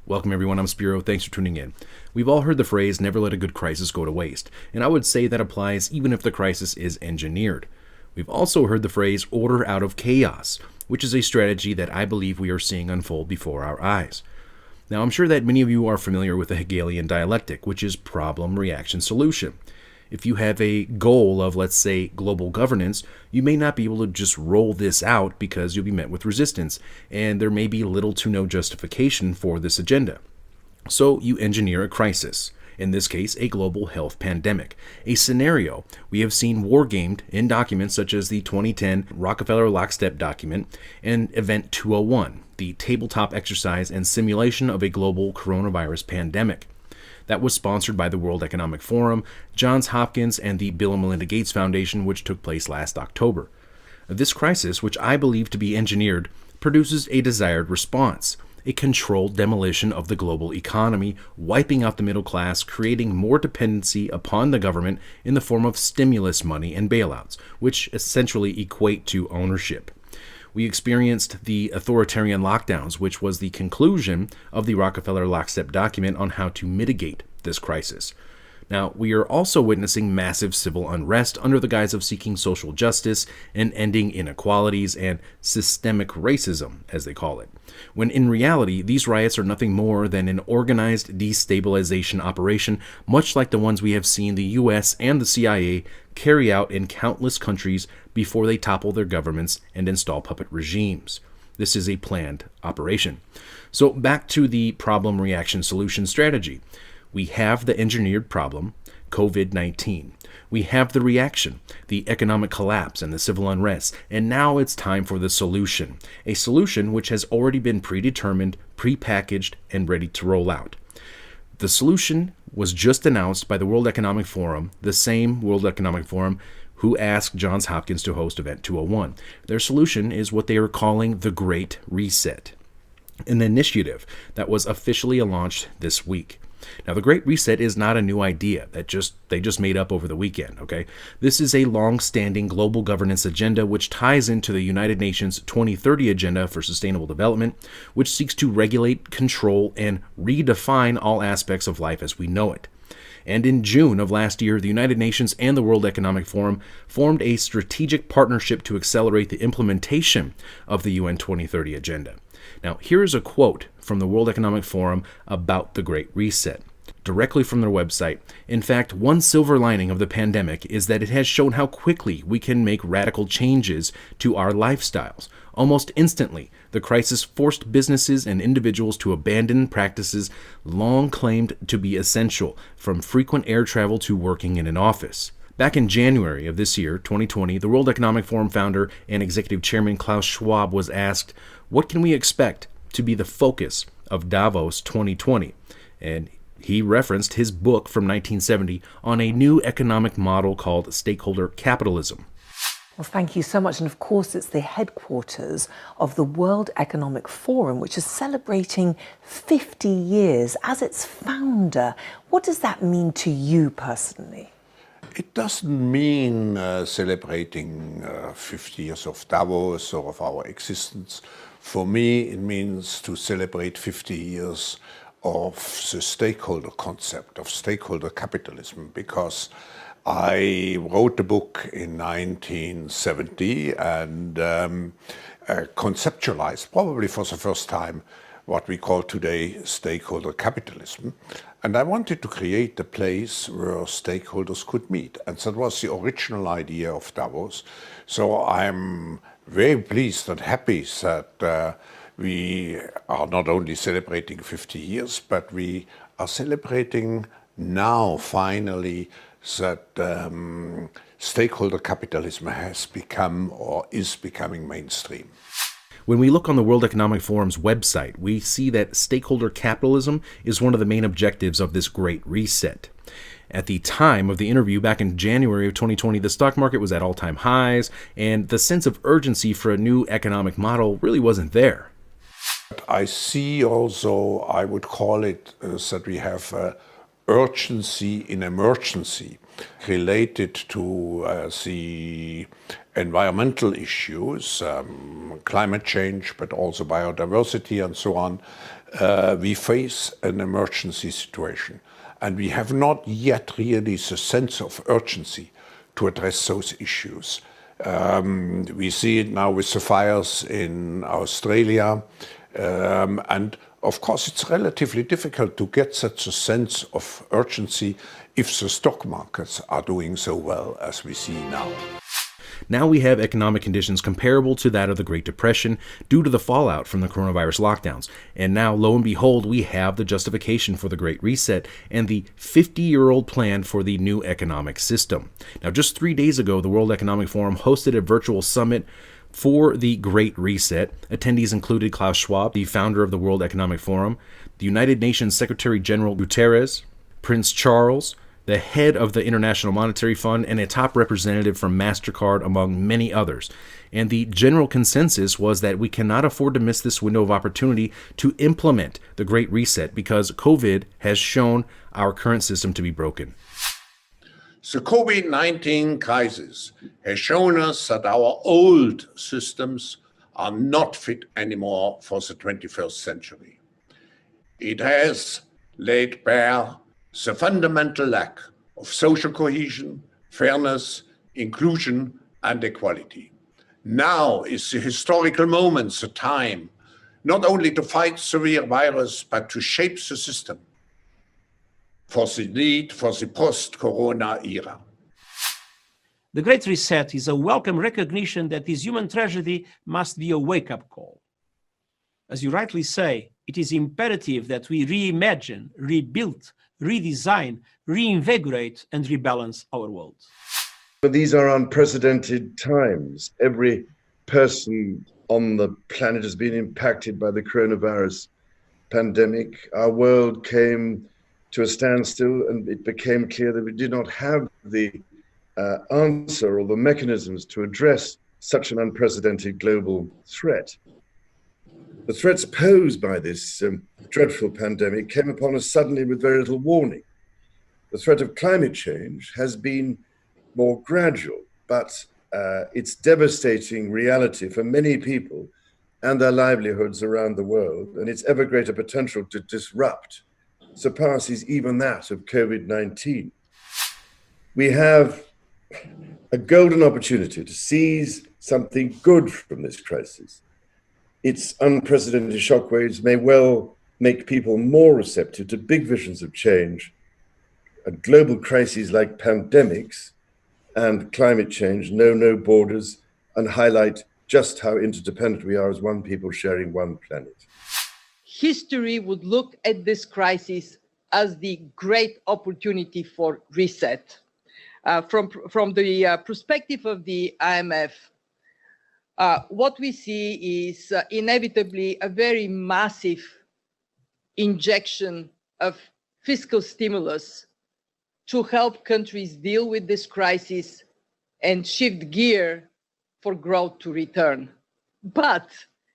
Welcome everyone, I'm Spiro, thanks for tuning in. We've all heard the phrase, never let a good crisis go to waste, and I would say that applies even if the crisis is engineered. We've also heard the phrase, order out of chaos, which is a strategy that I believe we are seeing unfold before our eyes. Now, I'm sure that many of you are familiar with the Hegelian dialectic, which is problem, reaction, solution. If you have a goal of, let's say, global governance, you may not be able to just roll this out because you'll be met with resistance, and there may be little to no justification for this agenda. So you engineer a crisis, in this case, a global health pandemic, a scenario we have seen wargamed in documents such as the 2010 Rockefeller Lockstep document and Event 201, the tabletop exercise and simulation of a global coronavirus pandemic. That was sponsored by the World Economic Forum, Johns Hopkins, and the Bill and Melinda Gates Foundation, which took place last October. This crisis, which I believe to be engineered, produces a desired response, a controlled demolition of the global economy, wiping out the middle class, creating more dependency upon the government in the form of stimulus money and bailouts, which essentially equate to ownership. We experienced the authoritarian lockdowns, which was the conclusion of the Rockefeller Lockstep document on how to mitigate this crisis. Now, we are also witnessing massive civil unrest under the guise of seeking social justice and ending inequalities and systemic racism, as they call it, when in reality, these riots are nothing more than an organized destabilization operation, much like the ones we have seen the US and the CIA carry out in countless countries before they topple their governments and install puppet regimes. This is a planned operation. So back to the problem, reaction, solution strategy. We have the engineered problem, COVID-19. We have the reaction, the economic collapse and the civil unrest, and now it's time for the solution, a solution which has already been predetermined, prepackaged, and ready to roll out. The solution was just announced by the World Economic Forum, the same World Economic Forum who asked Johns Hopkins to host Event 201. Their solution is what they are calling the Great Reset, an initiative that was officially launched this week. Now, the Great Reset is not a new idea that they just made up over the weekend, okay? This is a long-standing global governance agenda which ties into the United Nations 2030 Agenda for Sustainable Development, which seeks to regulate, control, and redefine all aspects of life as we know it. And in June of last year, the United Nations and the World Economic Forum formed a strategic partnership to accelerate the implementation of the UN 2030 Agenda. Now, here is a quote from the World Economic Forum about the Great Reset, directly from their website. In fact, one silver lining of the pandemic is that it has shown how quickly we can make radical changes to our lifestyles. Almost instantly, the crisis forced businesses and individuals to abandon practices long claimed to be essential, from frequent air travel to working in an office. Back in January of this year, 2020, the World Economic Forum founder and executive chairman Klaus Schwab was asked, what can we expect to be the focus of Davos 2020? And he referenced his book from 1970 on a new economic model called stakeholder capitalism. Well, thank you so much. And of course, it's the headquarters of the World Economic Forum, which is celebrating 50 years as its founder. What does that mean to you personally? It doesn't mean celebrating 50 years of Davos or of our existence. For me, it means to celebrate 50 years of the stakeholder concept, of stakeholder capitalism, because I wrote the book in 1970 and conceptualized, probably for the first time, what we call today stakeholder capitalism. And I wanted to create a place where stakeholders could meet. And that was the original idea of Davos. So I'm very pleased and happy that we are not only celebrating 50 years, but we are celebrating now finally that stakeholder capitalism has become or is becoming mainstream. When we look on the World Economic Forum's website, we see that stakeholder capitalism is one of the main objectives of this Great Reset. At the time of the interview back in January of 2020, the stock market was at all-time highs, and the sense of urgency for a new economic model really wasn't there. I see also, I would call it, that we have urgency in emergency related to the environmental issues, climate change, but also biodiversity and so on. we face an emergency situation, and we have not yet really the sense of urgency to address those issues. We see it now with the fires in Australia, and of course it's relatively difficult to get such a sense of urgency if the stock markets are doing so well as we see now. Now we have economic conditions comparable to that of the Great Depression due to the fallout from the coronavirus lockdowns. And now, lo and behold, we have the justification for the Great Reset and the 50-year-old plan for the new economic system. Now, just 3 days ago, the World Economic Forum hosted a virtual summit for the Great Reset. Attendees included Klaus Schwab, the founder of the World Economic Forum, the United Nations Secretary General Guterres, Prince Charles, the head of the International Monetary Fund, and a top representative from MasterCard, among many others. And the general consensus was that we cannot afford to miss this window of opportunity to implement the Great Reset because COVID has shown our current system to be broken. The COVID-19 crisis has shown us that our old systems are not fit anymore for the 21st century. It has laid bare the fundamental lack of social cohesion, fairness, inclusion, and equality. Now is the historical moment, the time, not only to fight severe virus, but to shape the system for the need for the post-corona era. The Great Reset is a welcome recognition that this human tragedy must be a wake-up call. As you rightly say, it is imperative that we reimagine, rebuild, redesign, reinvigorate, and rebalance our world. But these are unprecedented times. Every person on the planet has been impacted by the coronavirus pandemic. Our world came to a standstill, and it became clear that we did not have the answer or the mechanisms to address such an unprecedented global threat. The threats posed by this dreadful pandemic came upon us suddenly with very little warning. The threat of climate change has been more gradual, but its devastating reality for many people and their livelihoods around the world, and its ever greater potential to disrupt, surpasses even that of COVID-19. We have a golden opportunity to seize something good from this crisis. Its unprecedented shockwaves may well make people more receptive to big visions of change. And global crises like pandemics and climate change know no borders and highlight just how interdependent we are as one people sharing one planet. History would look at this crisis as the great opportunity for reset. From the perspective of the IMF, what we see is inevitably a very massive injection of fiscal stimulus to help countries deal with this crisis and shift gear for growth to return. But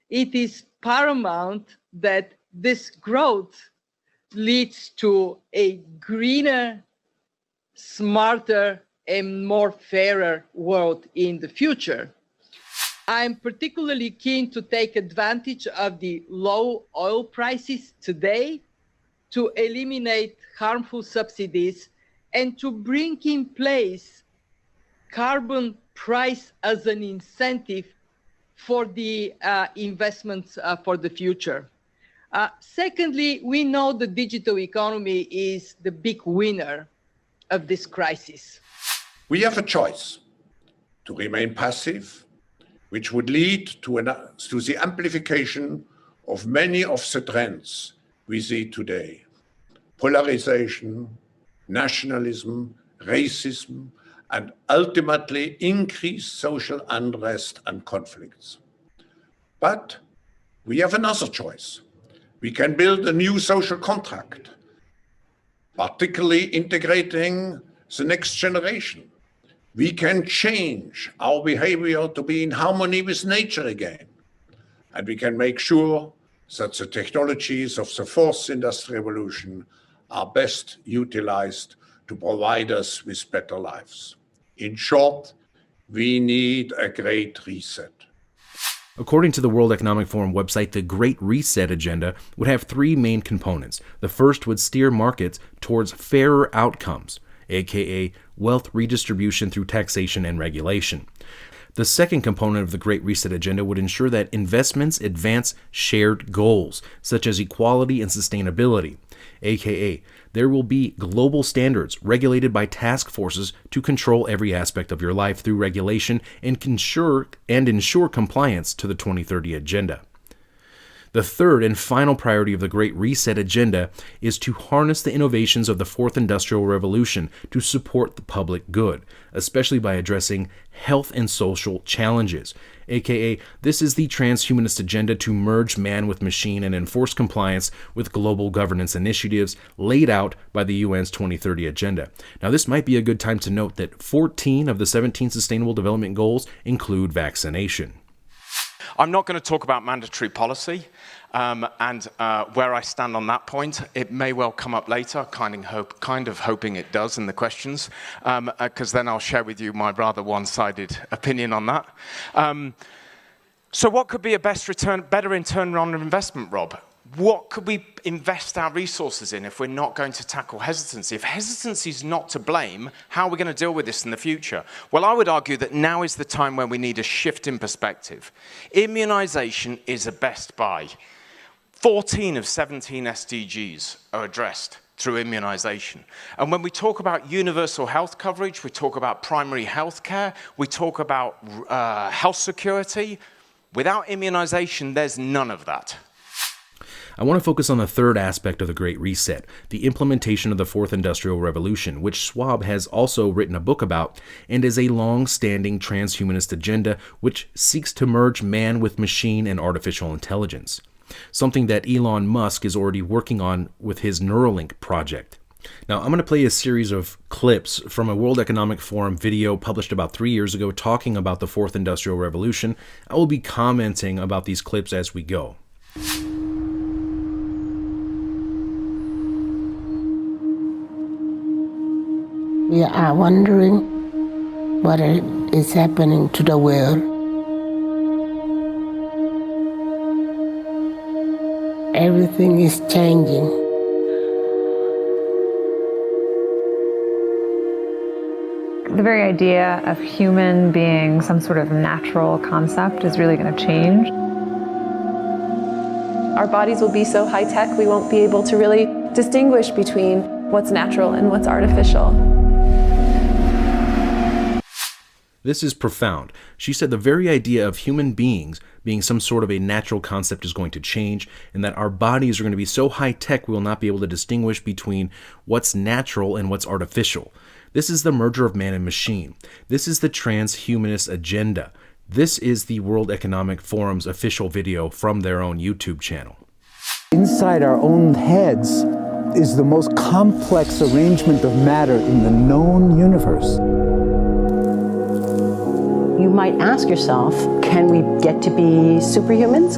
it is paramount that this growth leads to a greener, smarter, and more fairer world in the future. I'm particularly keen to take advantage of the low oil prices today to eliminate harmful subsidies and to bring in place carbon price as an incentive for the investments for the future. Secondly, we know the digital economy is the big winner of this crisis. We have a choice to remain passive, which would lead to the amplification of many of the trends we see today: polarization, nationalism, racism, and ultimately increased social unrest and conflicts. But we have another choice. We can build a new social contract, particularly integrating the next generation. We can change our behavior to be in harmony with nature again. And we can make sure that the technologies of the fourth industrial revolution are best utilized to provide us with better lives. In short, we need a great reset. According to the World Economic Forum website, the Great Reset agenda would have three main components. The first would steer markets towards fairer outcomes, aka wealth redistribution through taxation and regulation. The second component of the Great Reset agenda would ensure that investments advance shared goals, such as equality and sustainability, aka there will be global standards regulated by task forces to control every aspect of your life through regulation and ensure compliance to the 2030 agenda. The third and final priority of the Great Reset agenda is to harness the innovations of the Fourth Industrial Revolution to support the public good, especially by addressing health and social challenges, aka this is the transhumanist agenda to merge man with machine and enforce compliance with global governance initiatives laid out by the UN's 2030 agenda. Now, this might be a good time to note that 14 of the 17 Sustainable Development Goals include vaccination. I'm not going to talk about mandatory policy and where I stand on that point. It may well come up later, kind of hoping it does in the questions, because then I'll share with you my rather one-sided opinion on that. So what could be a better return on investment, Rob? What could we invest our resources in if we're not going to tackle hesitancy? If hesitancy is not to blame, how are we going to deal with this in the future? Well, I would argue that now is the time when we need a shift in perspective. Immunization is a best buy. 14 of 17 SDGs are addressed through immunization. And when we talk about universal health coverage, we talk about primary health care, we talk about health security. Without immunization, there's none of that. I want to focus on the third aspect of the Great Reset, the implementation of the Fourth Industrial Revolution, which Schwab has also written a book about, and is a long-standing transhumanist agenda which seeks to merge man with machine and artificial intelligence, something that Elon Musk is already working on with his Neuralink project. Now, I'm going to play a series of clips from a World Economic Forum video published about 3 years ago talking about the Fourth Industrial Revolution. I will be commenting about these clips as we go. We are wondering what is happening to the world. Everything is changing. The very idea of human being some sort of natural concept is really going to change. Our bodies will be so high-tech we won't be able to really distinguish between what's natural and what's artificial. This is profound. She said the very idea of human beings being some sort of a natural concept is going to change, and that our bodies are going to be so high-tech we will not be able to distinguish between what's natural and what's artificial. This is the merger of man and machine. This is the transhumanist agenda. This is the World Economic Forum's official video from their own YouTube channel. Inside our own heads is the most complex arrangement of matter in the known universe. You might ask yourself, can we get to be superhumans?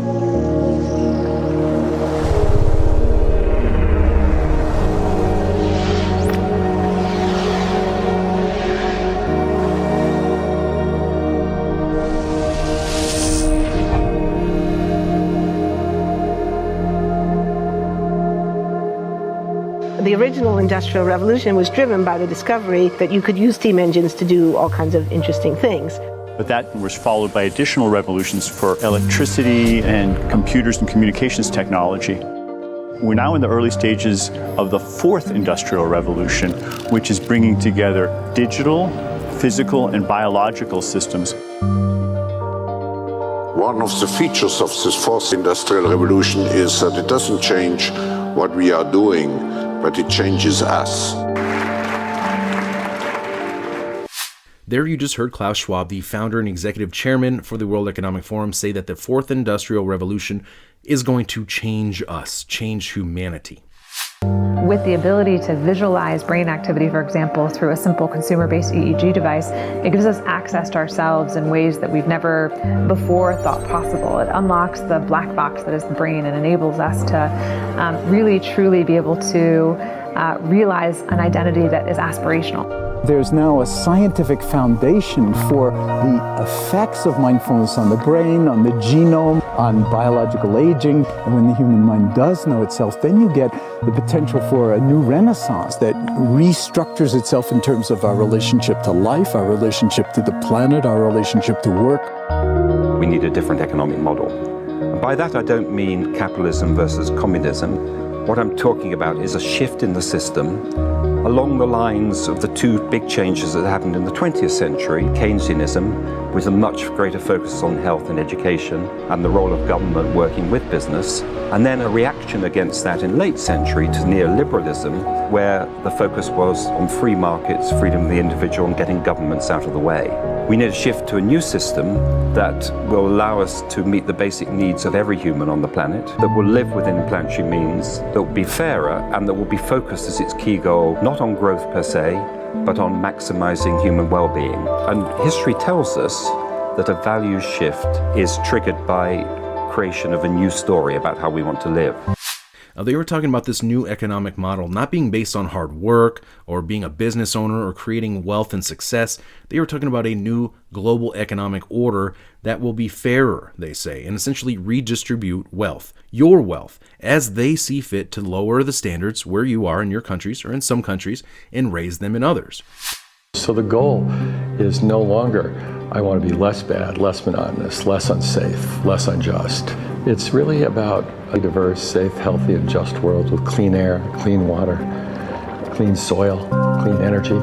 The original Industrial Revolution was driven by the discovery that you could use steam engines to do all kinds of interesting things. But that was followed by additional revolutions for electricity and computers and communications technology. We're now in the early stages of the Fourth Industrial Revolution, which is bringing together digital, physical, and biological systems. One of the features of this Fourth Industrial Revolution is that it doesn't change what we are doing, but it changes us. There you just heard Klaus Schwab, the founder and executive chairman for the World Economic Forum, say that the Fourth Industrial Revolution is going to change us, change humanity. With the ability to visualize brain activity, for example, through a simple consumer-based EEG device, it gives us access to ourselves in ways that we've never before thought possible. It unlocks the black box that is the brain and enables us to really, truly be able to realize an identity that is aspirational. There's now a scientific foundation for the effects of mindfulness on the brain, on the genome, on biological aging. And when the human mind does know itself, then you get the potential for a new renaissance that restructures itself in terms of our relationship to life, our relationship to the planet, our relationship to work. We need a different economic model. And by that, I don't mean capitalism versus communism. What I'm talking about is a shift in the system along the lines of the two big changes that happened in the 20th century, Keynesianism, with a much greater focus on health and education and the role of government working with business, and then a reaction against that in late century to neoliberalism, where the focus was on free markets, freedom of the individual, and getting governments out of the way. We need a shift to a new system that will allow us to meet the basic needs of every human on the planet, that will live within planetary means, that will be fairer, and that will be focused as its key goal, not on growth per se, but on maximizing human well-being. And history tells us that a values shift is triggered by creation of a new story about how we want to live. They were talking about this new economic model not being based on hard work or being a business owner or creating wealth and success. They were talking about a new global economic order that will be fairer, they say, and essentially redistribute wealth, your wealth, as they see fit to lower the standards where you are in your countries or in some countries and raise them in others. So the goal is no longer, I want to be less bad, less monotonous, less unsafe, less unjust. It's really about a diverse, safe, healthy, and just world with clean air, clean water, clean soil, clean energy.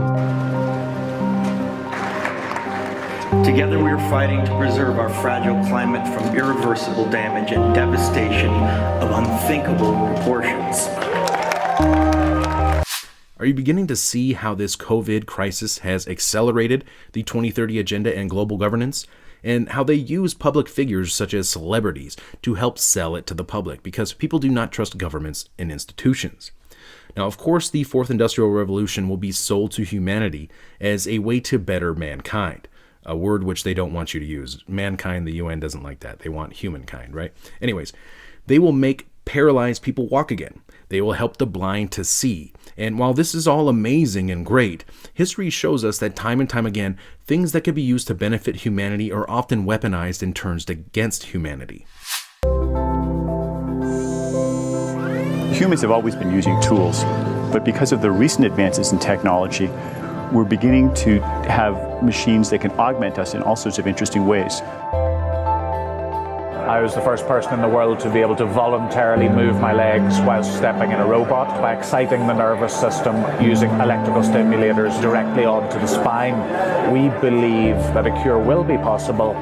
Together we are fighting to preserve our fragile climate from irreversible damage and devastation of unthinkable proportions. Are you beginning to see how this COVID crisis has accelerated the 2030 agenda and global governance? And how they use public figures such as celebrities to help sell it to the public because people do not trust governments and institutions. Now, of course, the Fourth Industrial Revolution will be sold to humanity as a way to better mankind, a word which they don't want you to use. Mankind, the UN doesn't like that. They want humankind, right? Anyways, they will make paralyzed people walk again. They will help the blind to see. And while this is all amazing and great, history shows us that time and time again, things that could be used to benefit humanity are often weaponized and turned against humanity. Humans have always been using tools, but because of the recent advances in technology, we're beginning to have machines that can augment us in all sorts of interesting ways. I was the first person in the world to be able to voluntarily move my legs while stepping in a robot by exciting the nervous system using electrical stimulators directly onto the spine. We believe that a cure will be possible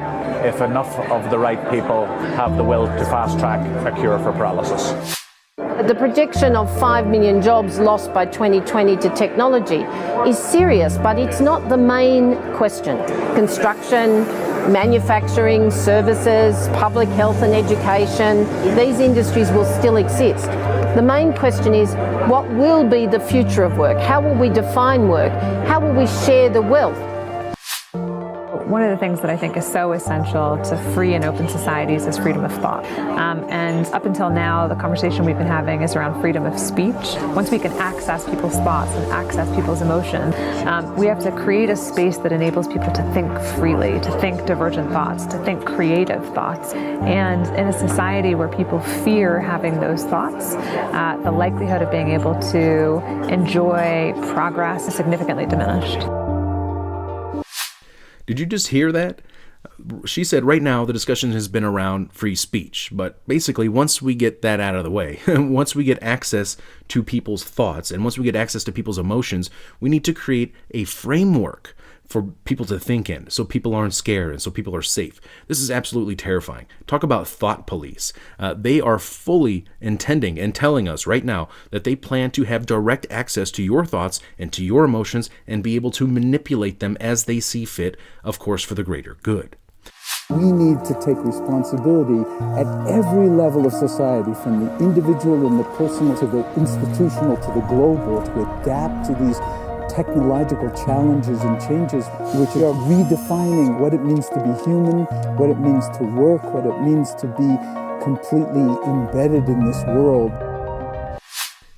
if enough of the right people have the will to fast-track a cure for paralysis. The prediction of 5 million jobs lost by 2020 to technology is serious, but it's not the main question. Construction, manufacturing, services, public health and education, these industries will still exist. The main question is, what will be the future of work? How will we define work? How will we share the wealth? One of the things that I think is so essential to free and open societies is freedom of thought. And up until now, the conversation we've been having is around freedom of speech. Once we can access people's thoughts and access people's emotions, we have to create a space that enables people to think freely, to think divergent thoughts, to think creative thoughts. And in a society where people fear having those thoughts, the likelihood of being able to enjoy progress is significantly diminished. Did you just hear that? She said right now the discussion has been around free speech, but basically once we get that out of the way, once we get access to people's thoughts and once we get access to people's emotions, we need to create a framework for people to think in so people aren't scared and so people are safe. This is absolutely terrifying. Talk about thought police. They are fully intending and telling us right now that they plan to have direct access to your thoughts and to your emotions and be able to manipulate them as they see fit, of course, for the greater good. We need to take responsibility at every level of society, from the individual and the personal to the institutional to the global, to adapt to these technological challenges and changes which are redefining what it means to be human, what it means to work, what it means to be completely embedded in this world.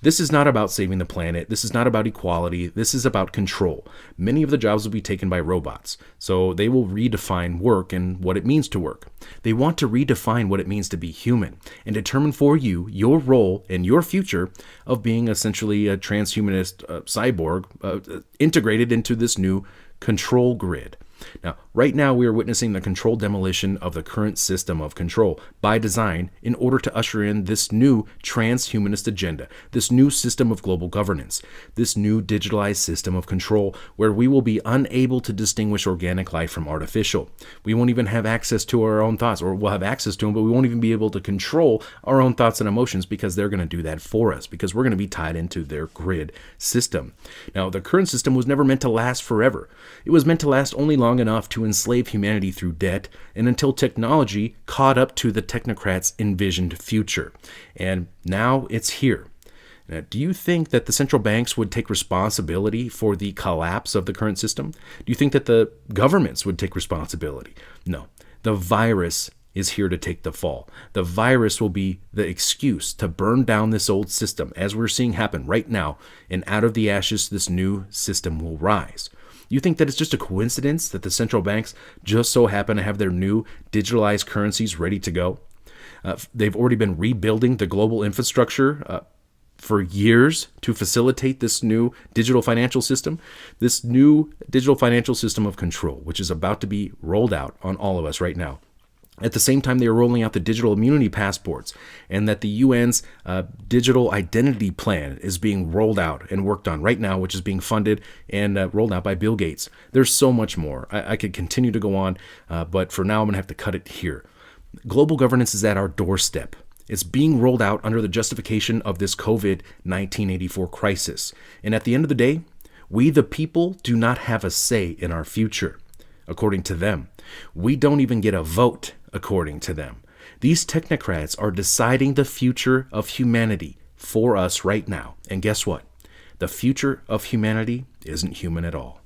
This is not about saving the planet. This is not about equality. This is about control. Many of the jobs will be taken by robots, so they will redefine work and what it means to work. They want to redefine what it means to be human and determine for you your role and your future of being essentially a transhumanist cyborg integrated into this new control grid. Now, right now we are witnessing the controlled demolition of the current system of control by design in order to usher in this new transhumanist agenda, this new system of global governance, this new digitalized system of control where we will be unable to distinguish organic life from artificial. We won't even have access to our own thoughts, or we'll have access to them, but we won't even be able to control our own thoughts and emotions because they're going to do that for us, because we're going to be tied into their grid system. Now, the current system was never meant to last forever. It was meant to last only long enough to enslave humanity through debt and until technology caught up to the technocrats' envisioned future. And now it's here. Now, do you think that the central banks would take responsibility for the collapse of the current system? Do you think that the governments would take responsibility? No. The virus is here to take the fall. The virus will be the excuse to burn down this old system, as we're seeing happen right now, and out of the ashes, this new system will rise. You think that it's just a coincidence that the central banks just so happen to have their new digitalized currencies ready to go? They've already been rebuilding the global infrastructure for years to facilitate this new digital financial system, this new digital financial system of control, which is about to be rolled out on all of us right now. At the same time, they are rolling out the digital immunity passports, and that the UN's digital identity plan is being rolled out and worked on right now, which is being funded and rolled out by Bill Gates. There's so much more. I could continue to go on, but for now, I'm going to have to cut it here. Global governance is at our doorstep. It's being rolled out under the justification of this COVID-1984 crisis. And at the end of the day, we the people do not have a say in our future, according to them. We don't even get a vote, according to them. These technocrats are deciding the future of humanity for us right now. And guess what? The future of humanity isn't human at all.